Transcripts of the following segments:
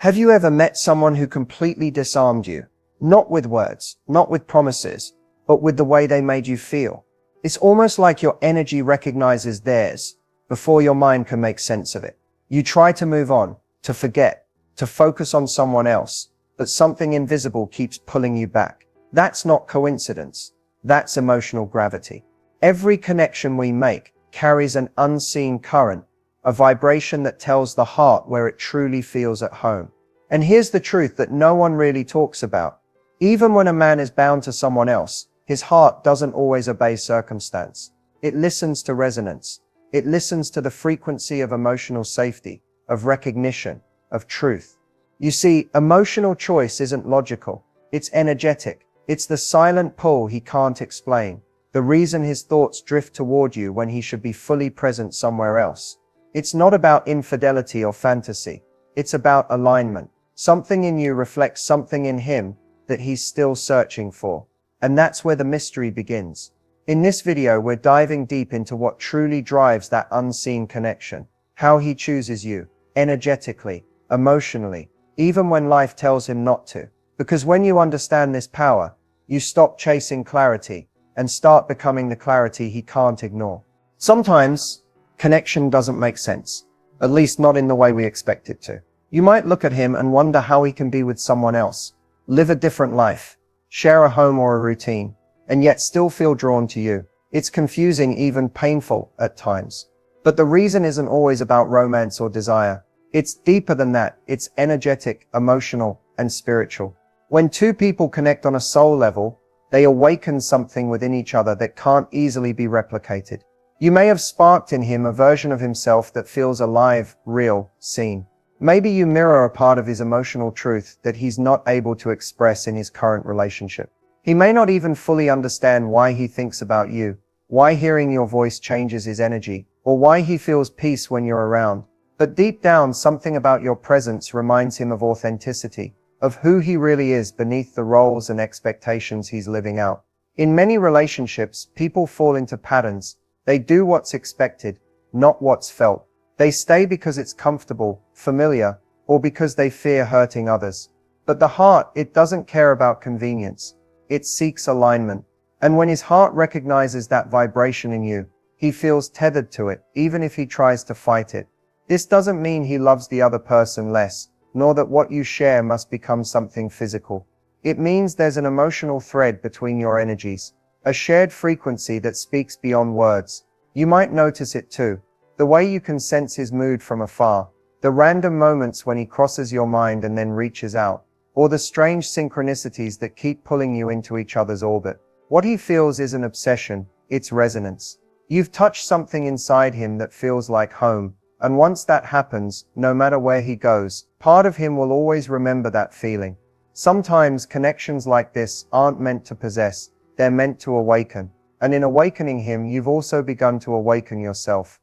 Have you ever met someone who completely disarmed you? Not with words, not with promises, but with the way they made you feel. It's almost like your energy recognizes theirs before your mind can make sense of it. You try to move on, to forget, to focus on someone else, but something invisible keeps pulling you back. That's not coincidence. That's emotional gravity. Every connection we make carries an unseen current, a vibration that tells the heart where it truly feels at home. And here's the truth that no one really talks about. Even when a man is bound to someone else, his heart doesn't always obey circumstance. It listens to resonance. It listens to the frequency of emotional safety, of recognition, of truth. You see, emotional choice isn't logical. It's energetic. It's the silent pull he can't explain. The reason his thoughts drift toward you when he should be fully present somewhere else. It's not about infidelity or fantasy. It's about alignment. Something in you reflects something in him that he's still searching for. And that's where the mystery begins. In this video, we're diving deep into what truly drives that unseen connection. How he chooses you, energetically, emotionally, even when life tells him not to. Because when you understand this power, you stop chasing clarity and start becoming the clarity he can't ignore. Sometimes, connection doesn't make sense, at least not in the way we expect it to. You might look at him and wonder how he can be with someone else, live a different life, share a home or a routine, and yet still feel drawn to you. It's confusing, even painful at times. But the reason isn't always about romance or desire. It's deeper than that. It's energetic, emotional, and spiritual. When two people connect on a soul level, they awaken something within each other that can't easily be replicated. You may have sparked in him a version of himself that feels alive, real, seen. Maybe you mirror a part of his emotional truth that he's not able to express in his current relationship. He may not even fully understand why he thinks about you, why hearing your voice changes his energy, or why he feels peace when you're around. But deep down, something about your presence reminds him of authenticity, of who he really is beneath the roles and expectations he's living out. In many relationships, people fall into patterns. They do what's expected, not what's felt. They stay because it's comfortable, familiar, or because they fear hurting others. But the heart, it doesn't care about convenience. It seeks alignment. And when his heart recognizes that vibration in you, he feels tethered to it, even if he tries to fight it. This doesn't mean he loves the other person less, nor that what you share must become something physical. It means there's an emotional thread between your energies, a shared frequency that speaks beyond words. You might notice it too. The way you can sense his mood from afar, the random moments when he crosses your mind and then reaches out, or the strange synchronicities that keep pulling you into each other's orbit. What he feels isn't obsession, it's resonance. You've touched something inside him that feels like home, and once that happens, no matter where he goes, part of him will always remember that feeling. Sometimes connections like this aren't meant to possess, they're meant to awaken. And in awakening him, you've also begun to awaken yourself.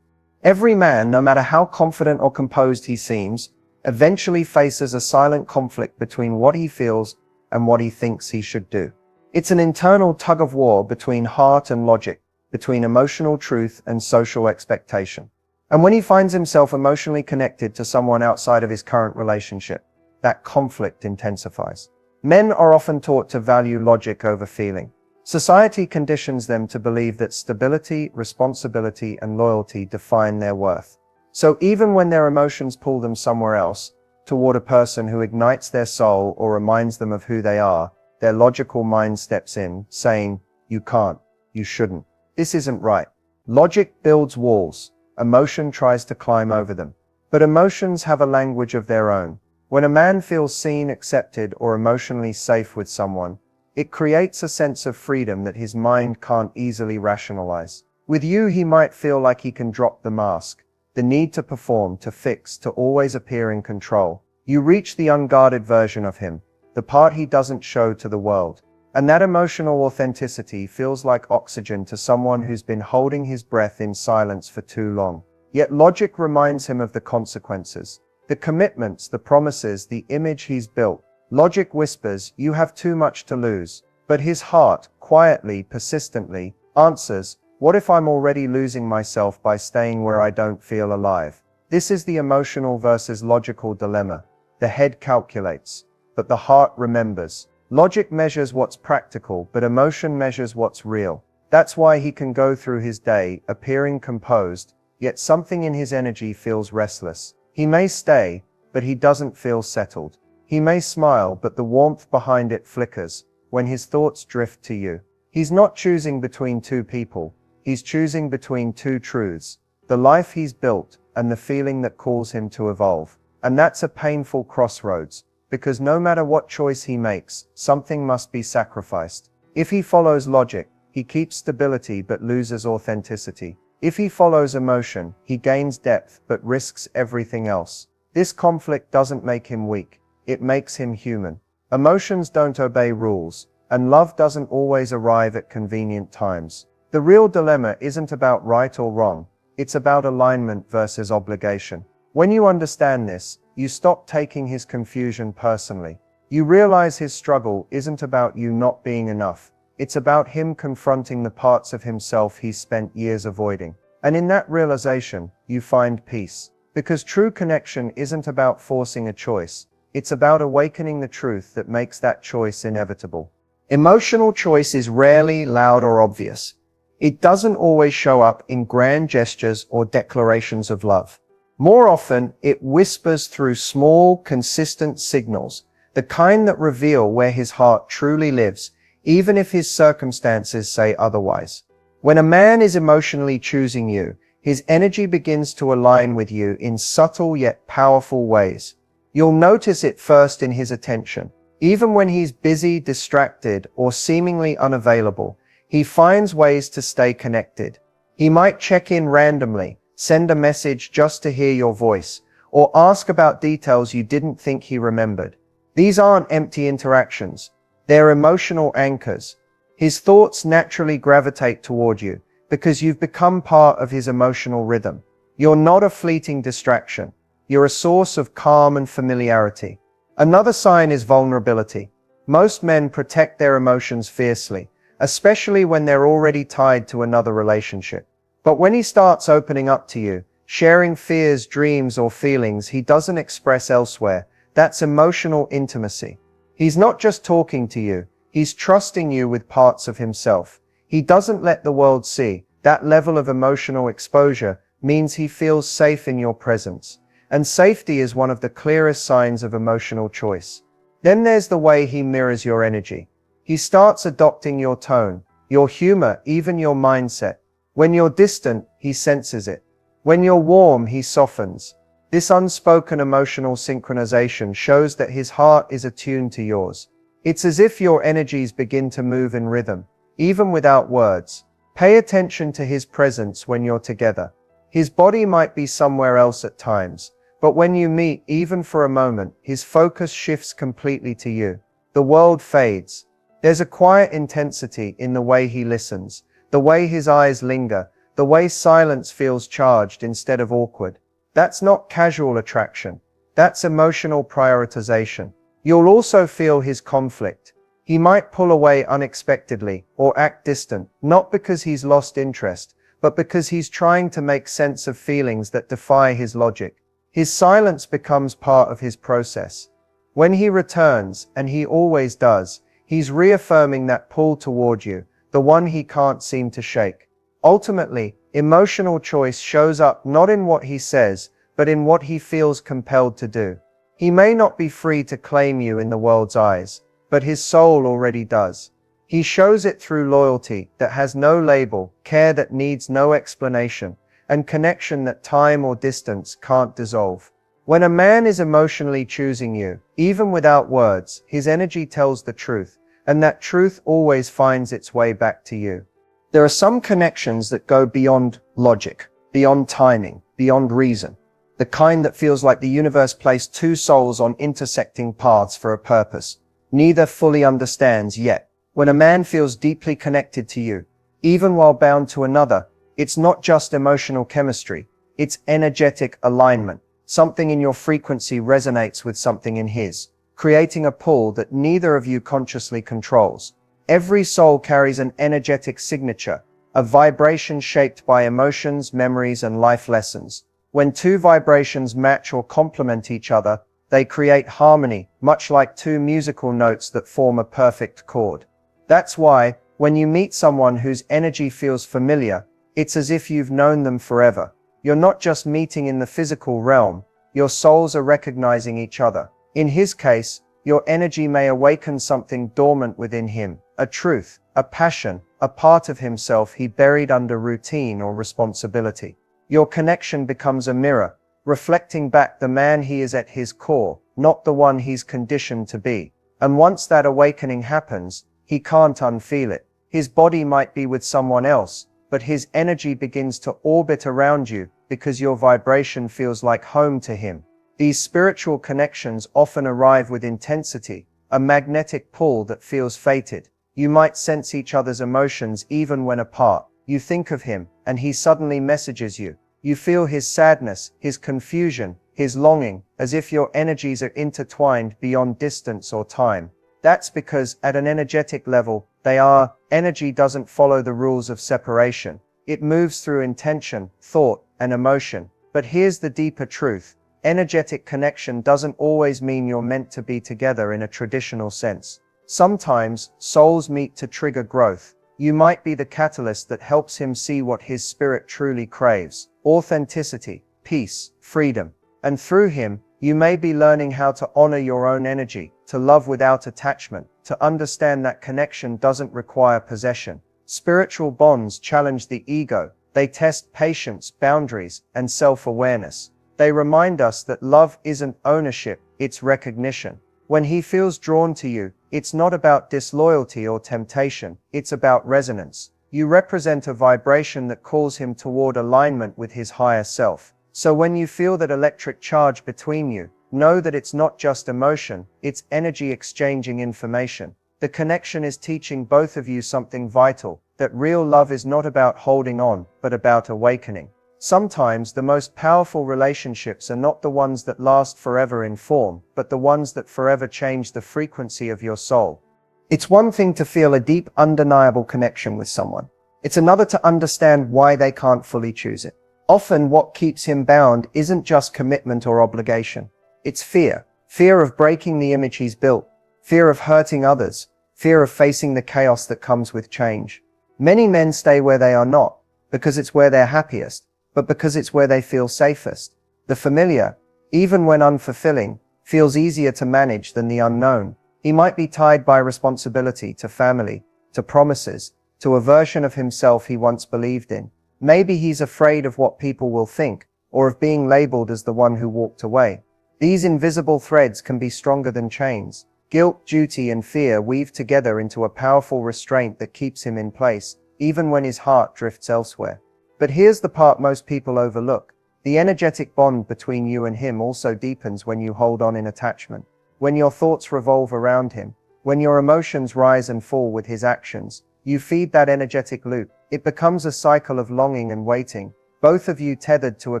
Every man, no matter how confident or composed he seems, eventually faces a silent conflict between what he feels and what he thinks he should do. It's an internal tug of war between heart and logic, between emotional truth and social expectation. And when he finds himself emotionally connected to someone outside of his current relationship, that conflict intensifies. Men are often taught to value logic over feeling. Society conditions them to believe that stability, responsibility, and loyalty define their worth. So even when their emotions pull them somewhere else, toward a person who ignites their soul or reminds them of who they are, their logical mind steps in, saying, "You can't, you shouldn't, this isn't right." Logic builds walls. Emotion tries to climb over them. But emotions have a language of their own. When a man feels seen, accepted, or emotionally safe with someone, it creates a sense of freedom that his mind can't easily rationalize. With you, he might feel like he can drop the mask, the need to perform, to fix, to always appear in control. You reach the unguarded version of him, the part he doesn't show to the world. And that emotional authenticity feels like oxygen to someone who's been holding his breath in silence for too long. Yet logic reminds him of the consequences, the commitments, the promises, the image he's built. Logic whispers, "You have too much to lose." But his heart, quietly, persistently, answers, "What if I'm already losing myself by staying where I don't feel alive?" This is the emotional versus logical dilemma. The head calculates, but the heart remembers. Logic measures what's practical, but emotion measures what's real. That's why he can go through his day, appearing composed, yet something in his energy feels restless. He may stay, but he doesn't feel settled. He may smile, but the warmth behind it flickers when his thoughts drift to you. He's not choosing between two people. He's choosing between two truths: the life he's built and the feeling that calls him to evolve. And that's a painful crossroads, because no matter what choice he makes, something must be sacrificed. If he follows logic, he keeps stability but loses authenticity. If he follows emotion, he gains depth but risks everything else. This conflict doesn't make him weak. It makes him human. Emotions don't obey rules, and love doesn't always arrive at convenient times. The real dilemma isn't about right or wrong. It's about alignment versus obligation. When you understand this, you stop taking his confusion personally. You realize his struggle isn't about you not being enough. It's about him confronting the parts of himself he's spent years avoiding. And in that realization, you find peace. Because true connection isn't about forcing a choice. It's about awakening the truth that makes that choice inevitable. Emotional choice is rarely loud or obvious. It doesn't always show up in grand gestures or declarations of love. More often, it whispers through small, consistent signals, the kind that reveal where his heart truly lives, even if his circumstances say otherwise. When a man is emotionally choosing you, his energy begins to align with you in subtle yet powerful ways. You'll notice it first in his attention. Even when he's busy, distracted, or seemingly unavailable, he finds ways to stay connected. He might check in randomly, send a message just to hear your voice, or ask about details you didn't think he remembered. These aren't empty interactions. They're emotional anchors. His thoughts naturally gravitate toward you because you've become part of his emotional rhythm. You're not a fleeting distraction. You're a source of calm and familiarity. Another sign is vulnerability. Most men protect their emotions fiercely, especially when they're already tied to another relationship. But when he starts opening up to you, sharing fears, dreams, or feelings he doesn't express elsewhere, that's emotional intimacy. He's not just talking to you, he's trusting you with parts of himself. He doesn't let the world see. That level of emotional exposure means he feels safe in your presence. And safety is one of the clearest signs of emotional choice. Then there's the way he mirrors your energy. He starts adopting your tone, your humor, even your mindset. When you're distant, he senses it. When you're warm, he softens. This unspoken emotional synchronization shows that his heart is attuned to yours. It's as if your energies begin to move in rhythm, even without words. Pay attention to his presence when you're together. His body might be somewhere else at times, but when you meet, even for a moment, his focus shifts completely to you. The world fades. There's a quiet intensity in the way he listens, the way his eyes linger, the way silence feels charged instead of awkward. That's not casual attraction. That's emotional prioritization. You'll also feel his conflict. He might pull away unexpectedly or act distant, not because he's lost interest, but because he's trying to make sense of feelings that defy his logic. His silence becomes part of his process. When he returns, and he always does, he's reaffirming that pull toward you, the one he can't seem to shake. Ultimately, emotional choice shows up not in what he says, but in what he feels compelled to do. He may not be free to claim you in the world's eyes, but his soul already does. He shows it through loyalty that has no label, care that needs no explanation, and connection that time or distance can't dissolve. When a man is emotionally choosing you, even without words, his energy tells the truth, and that truth always finds its way back to you. There are some connections that go beyond logic, beyond timing, beyond reason. The kind that feels like the universe placed two souls on intersecting paths for a purpose. Neither fully understands yet. When a man feels deeply connected to you, even while bound to another, it's not just emotional chemistry, it's energetic alignment. Something in your frequency resonates with something in his, creating a pull that neither of you consciously controls. Every soul carries an energetic signature, a vibration shaped by emotions, memories, and life lessons. When two vibrations match or complement each other, They create harmony, much like two musical notes that form a perfect chord. That's why, when you meet someone whose energy feels familiar, it's as if you've known them forever. You're not just meeting in the physical realm, your souls are recognizing each other. In his case, your energy may awaken something dormant within him, a truth, a passion, a part of himself he buried under routine or responsibility. Your connection becomes a mirror, reflecting back the man he is at his core, not the one he's conditioned to be. And once that awakening happens, he can't unfeel it. His body might be with someone else, but his energy begins to orbit around you because your vibration feels like home to him. These spiritual connections often arrive with intensity, a magnetic pull that feels fated. You might sense each other's emotions even when apart. You think of him, and he suddenly messages you. You feel his sadness, his confusion, his longing, as if your energies are intertwined beyond distance or time. That's because, at an energetic level, they are. Energy doesn't follow the rules of separation. It moves through intention, thought, and emotion. But here's the deeper truth. Energetic connection doesn't always mean you're meant to be together in a traditional sense. Sometimes, souls meet to trigger growth. You might be the catalyst that helps him see what his spirit truly craves: authenticity, peace, freedom. And through him, you may be learning how to honor your own energy, to love without attachment, to understand that connection doesn't require possession. Spiritual bonds challenge the ego. They test patience, boundaries, and self-awareness. They remind us that love isn't ownership, it's recognition. When he feels drawn to you, it's not about disloyalty or temptation, it's about resonance. You represent a vibration that calls him toward alignment with his higher self. So when you feel that electric charge between you, know that it's not just emotion, it's energy exchanging information. The connection is teaching both of you something vital, that real love is not about holding on, but about awakening. Sometimes the most powerful relationships are not the ones that last forever in form, but the ones that forever change the frequency of your soul. It's one thing to feel a deep, undeniable connection with someone. It's another to understand why they can't fully choose it. Often what keeps him bound isn't just commitment or obligation. It's fear. Fear of breaking the image he's built. Fear of hurting others. Fear of facing the chaos that comes with change. Many men stay where they are not, because it's where they're happiest, but because it's where they feel safest. The familiar, even when unfulfilling, feels easier to manage than the unknown. He might be tied by responsibility to family, to promises, to a version of himself he once believed in. Maybe he's afraid of what people will think, or of being labeled as the one who walked away. These invisible threads can be stronger than chains. Guilt, duty, and fear weave together into a powerful restraint that keeps him in place, even when his heart drifts elsewhere. But here's the part most people overlook. The energetic bond between you and him also deepens when you hold on in attachment. When your thoughts revolve around him, when your emotions rise and fall with his actions, you feed that energetic loop. It becomes a cycle of longing and waiting, both of you tethered to a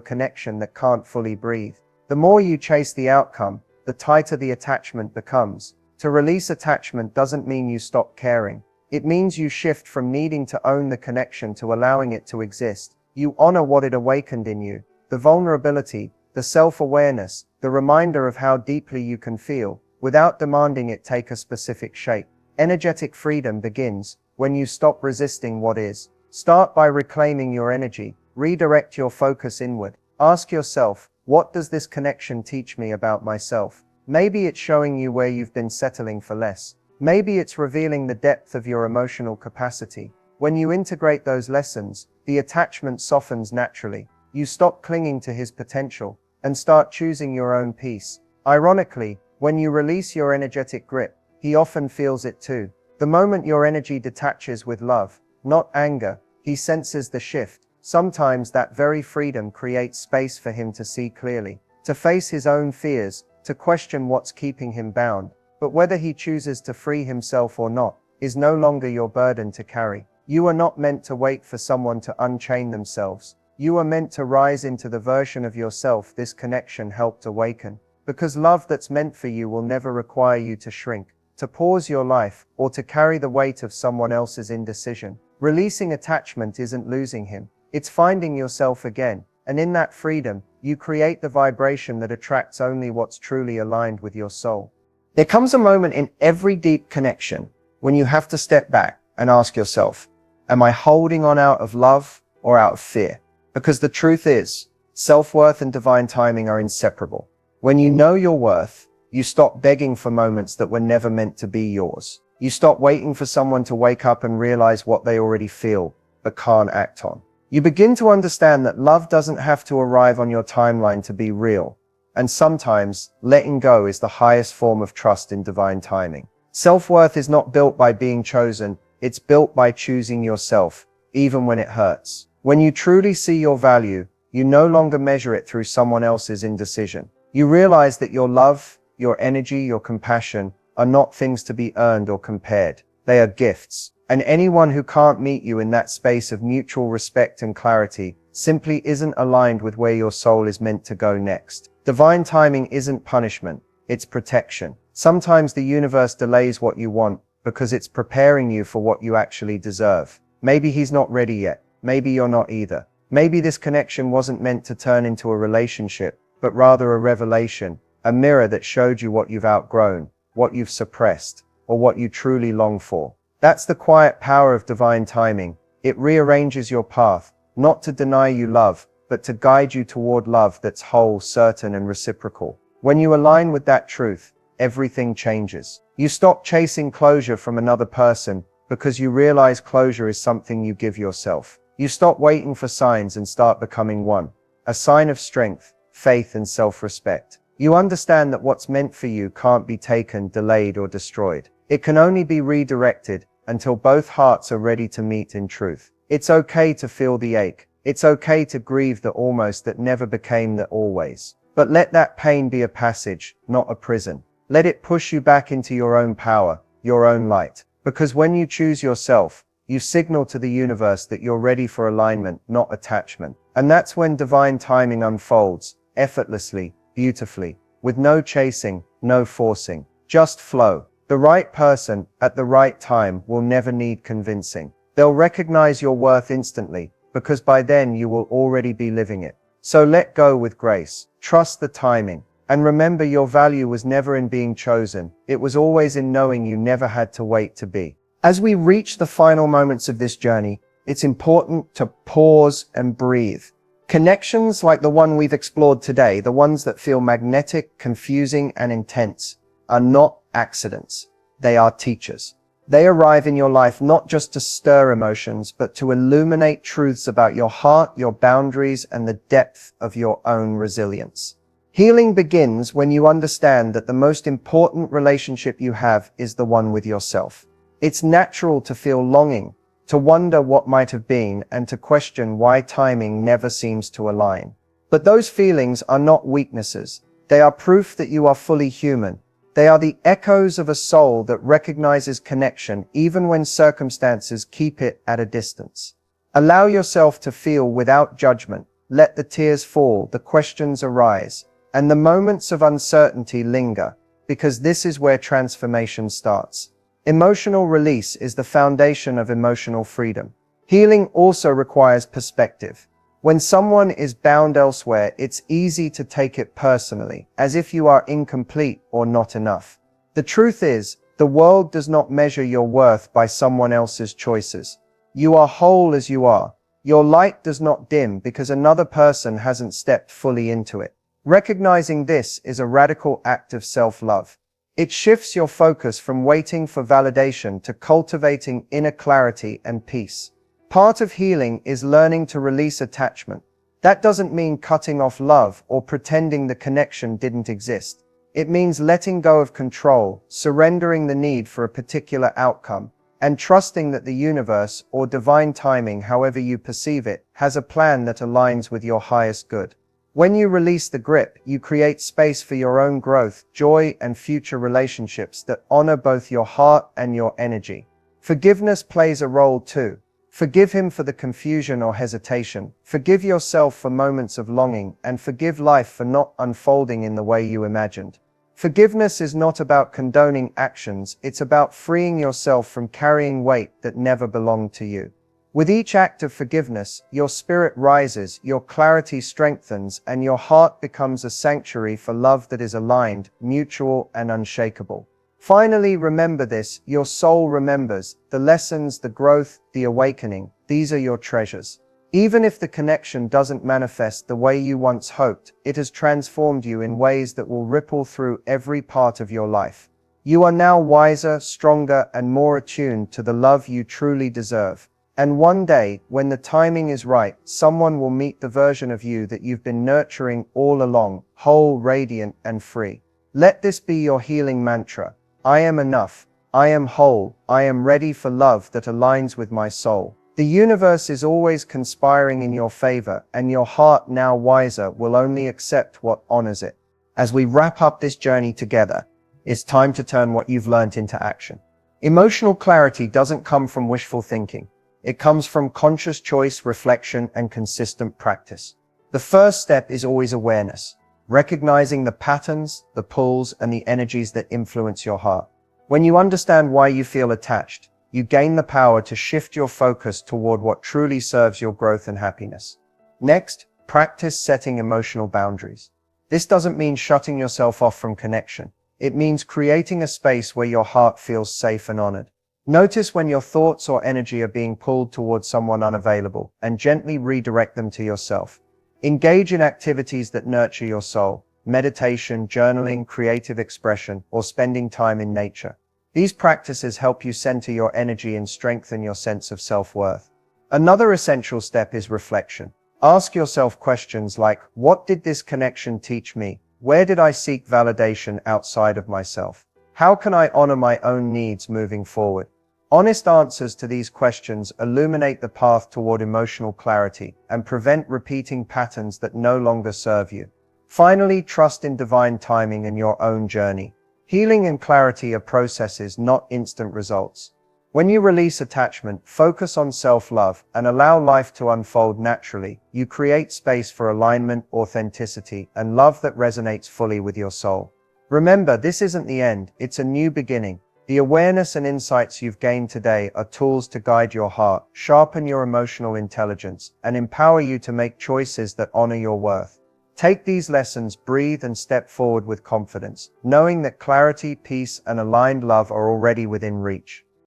connection that can't fully breathe. The more you chase the outcome, the tighter the attachment becomes. To release attachment doesn't mean you stop caring. It means you shift from needing to own the connection to allowing it to exist. You honor what it awakened in you, the vulnerability, the self-awareness, the reminder of how deeply you can feel, without demanding it take a specific shape. Energetic freedom begins when you stop resisting what is. Start by reclaiming your energy. Redirect your focus inward. Ask yourself, what does this connection teach me about myself? Maybe it's showing you where you've been settling for less. Maybe it's revealing the depth of your emotional capacity. When you integrate those lessons, the attachment softens naturally. You stop clinging to his potential and start choosing your own peace. Ironically, when you release your energetic grip, he often feels it too. The moment your energy detaches with love, not anger, he senses the shift. Sometimes that very freedom creates space for him to see clearly, to face his own fears, to question what's keeping him bound. But whether he chooses to free himself or not, is no longer your burden to carry. You are not meant to wait for someone to unchain themselves. You are meant to rise into the version of yourself this connection helped awaken. Because love that's meant for you will never require you to shrink, to pause your life, or to carry the weight of someone else's indecision. Releasing attachment isn't losing him. It's finding yourself again. And in that freedom, you create the vibration that attracts only what's truly aligned with your soul. There comes a moment in every deep connection when you have to step back and ask yourself, am I holding on out of love or out of fear? Because the truth is, self-worth and divine timing are inseparable. When you know your worth, you stop begging for moments that were never meant to be yours. You stop waiting for someone to wake up and realize what they already feel, but can't act on. You begin to understand that love doesn't have to arrive on your timeline to be real. And sometimes, letting go is the highest form of trust in divine timing. Self-worth is not built by being chosen, it's built by choosing yourself, even when it hurts. When you truly see your value, you no longer measure it through someone else's indecision. You realize that your love, your energy, your compassion are not things to be earned or compared. They are gifts. And anyone who can't meet you in that space of mutual respect and clarity simply isn't aligned with where your soul is meant to go next. Divine timing isn't punishment, it's protection. Sometimes the universe delays what you want because it's preparing you for what you actually deserve. Maybe he's not ready yet. Maybe you're not either. Maybe this connection wasn't meant to turn into a relationship, but rather a revelation, a mirror that showed you what you've outgrown, what you've suppressed, or what you truly long for. That's the quiet power of divine timing. It rearranges your path, not to deny you love, but to guide you toward love that's whole, certain, and reciprocal. When you align with that truth, everything changes. You stop chasing closure from another person because you realize closure is something you give yourself. You stop waiting for signs and start becoming one. A sign of strength, faith, and self-respect. You understand that what's meant for you can't be taken, delayed, or destroyed. It can only be redirected until both hearts are ready to meet in truth. It's okay to feel the ache. It's okay to grieve the almost that never became the always. But let that pain be a passage, not a prison. Let it push you back into your own power, your own light. Because when you choose yourself, you signal to the universe that you're ready for alignment, not attachment. And that's when divine timing unfolds, effortlessly, beautifully, with no chasing, no forcing, just flow. The right person, at the right time, will never need convincing. They'll recognize your worth instantly, because by then you will already be living it. So let go with grace, trust the timing, and remember your value was never in being chosen, it was always in knowing you never had to wait to be. As we reach the final moments of this journey, it's important to pause and breathe. Connections like the one we've explored today, the ones that feel magnetic, confusing, and intense, are not accidents. They are teachers. They arrive in your life not just to stir emotions, but to illuminate truths about your heart, your boundaries, and the depth of your own resilience. Healing begins when you understand that the most important relationship you have is the one with yourself. It's natural to feel longing, to wonder what might have been, and to question why timing never seems to align. But those feelings are not weaknesses. They are proof that you are fully human. They are the echoes of a soul that recognizes connection even when circumstances keep it at a distance. Allow yourself to feel without judgment. Let the tears fall, the questions arise, and the moments of uncertainty linger, because this is where transformation starts. Emotional release is the foundation of emotional freedom. Healing also requires perspective. When someone is bound elsewhere, it's easy to take it personally, as if you are incomplete or not enough. The truth is, the world does not measure your worth by someone else's choices. You are whole as you are. Your light does not dim because another person hasn't stepped fully into it. Recognizing this is a radical act of self-love. It shifts your focus from waiting for validation to cultivating inner clarity and peace. Part of healing is learning to release attachment. That doesn't mean cutting off love or pretending the connection didn't exist. It means letting go of control, surrendering the need for a particular outcome, and trusting that the universe, or divine timing, however you perceive it, has a plan that aligns with your highest good. When you release the grip, you create space for your own growth, joy, and future relationships that honor both your heart and your energy. Forgiveness plays a role too. Forgive him for the confusion or hesitation. Forgive yourself for moments of longing, and forgive life for not unfolding in the way you imagined. Forgiveness is not about condoning actions, it's about freeing yourself from carrying weight that never belonged to you. With each act of forgiveness, your spirit rises, your clarity strengthens, and your heart becomes a sanctuary for love that is aligned, mutual, and unshakable. Finally, remember this: your soul remembers the lessons, the growth, the awakening. These are your treasures. Even if the connection doesn't manifest the way you once hoped, it has transformed you in ways that will ripple through every part of your life. You are now wiser, stronger, and more attuned to the love you truly deserve. And one day, when the timing is right, someone will meet the version of you that you've been nurturing all along, whole, radiant, and free. Let this be your healing mantra. I am enough. I am whole. I am ready for love that aligns with my soul. The universe is always conspiring in your favor, and your heart, now wiser, will only accept what honors it. As we wrap up this journey together, it's time to turn what you've learned into action. Emotional clarity doesn't come from wishful thinking. It comes from conscious choice, reflection, and consistent practice. The first step is always awareness, recognizing the patterns, the pulls, and the energies that influence your heart. When you understand why you feel attached, you gain the power to shift your focus toward what truly serves your growth and happiness. Next, practice setting emotional boundaries. This doesn't mean shutting yourself off from connection. It means creating a space where your heart feels safe and honored. Notice when your thoughts or energy are being pulled towards someone unavailable, and gently redirect them to yourself. Engage in activities that nurture your soul: meditation, journaling, creative expression, or spending time in nature. These practices help you center your energy and strengthen your sense of self-worth. Another essential step is reflection. Ask yourself questions like, what did this connection teach me? Where did I seek validation outside of myself? How can I honor my own needs moving forward? Honest answers to these questions illuminate the path toward emotional clarity and prevent repeating patterns that no longer serve you. Finally, trust in divine timing and your own journey. Healing and clarity are processes, not instant results. When you release attachment, focus on self-love, and allow life to unfold naturally, you create space for alignment, authenticity, and love that resonates fully with your soul. Remember, this isn't the end, it's a new beginning. The awareness and insights you've gained today are tools to guide your heart, sharpen your emotional intelligence, and empower you to make choices that honor your worth. Take these lessons, breathe, and step forward with confidence, knowing that clarity, peace, and aligned love are already within reach.